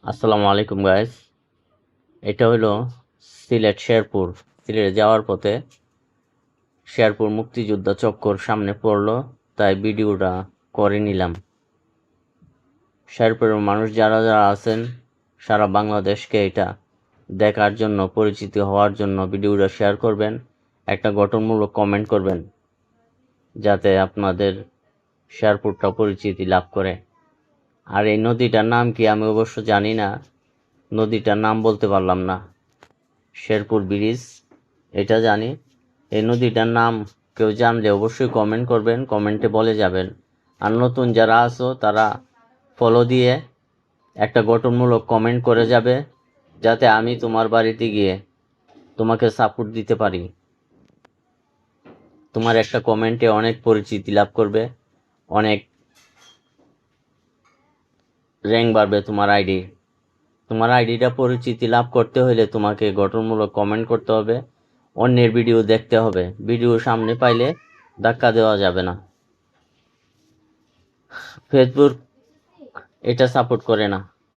আসসালামু আলাইকুম গাইস। এটা হলো শেরপুর। সিলেটে যাওয়ার পথে শেরপুর মুক্তিযোদ্ধা চক্কর সামনে পড়লো, তাই ভিডিওটা করে নিলাম। শেরপুরের মানুষ যারা যারা আছেন সারা বাংলাদেশকে এটা দেখার জন্য, পরিচিত হওয়ার জন্য ভিডিওটা শেয়ার করবেন, একটা গঠনমূলক কমেন্ট করবেন, যাতে আপনাদের শেরপুরটা পরিচিতি লাভ করে। আর এই নদীটার নাম কি আমি অবশ্য জানি না, নদীটার নাম বলতে পারলাম না। শেরপুর ব্রিজ এটা জানি। এই নদীটার নাম কেউ জানলে অবশ্যই কমেন্ট করবেন, কমেন্টে বলে যাবেন। আর নতুন যারা আছো তারা ফলো দিয়ে একটা গঠনমূলক কমেন্ট করে যাবে, যাতে আমি তোমার বাড়িতে গিয়ে তোমাকে সাপোর্ট দিতে পারি। তোমার একটা কমেন্টে অনেক পরিচিতি লাভ করবে, অনেক র্যাঙ্ক বাড়বে তোমার আইডিটা পরিচিতি লাভ করতে হলে তোমাকে গঠনমূলক কমেন্ট করতে হবে, অন্যের ভিডিও দেখতে হবে। ভিডিও সামনে পাইলে ধাক্কা দেওয়া যাবে না। ফেসবুক এটা সাপোর্ট করে না।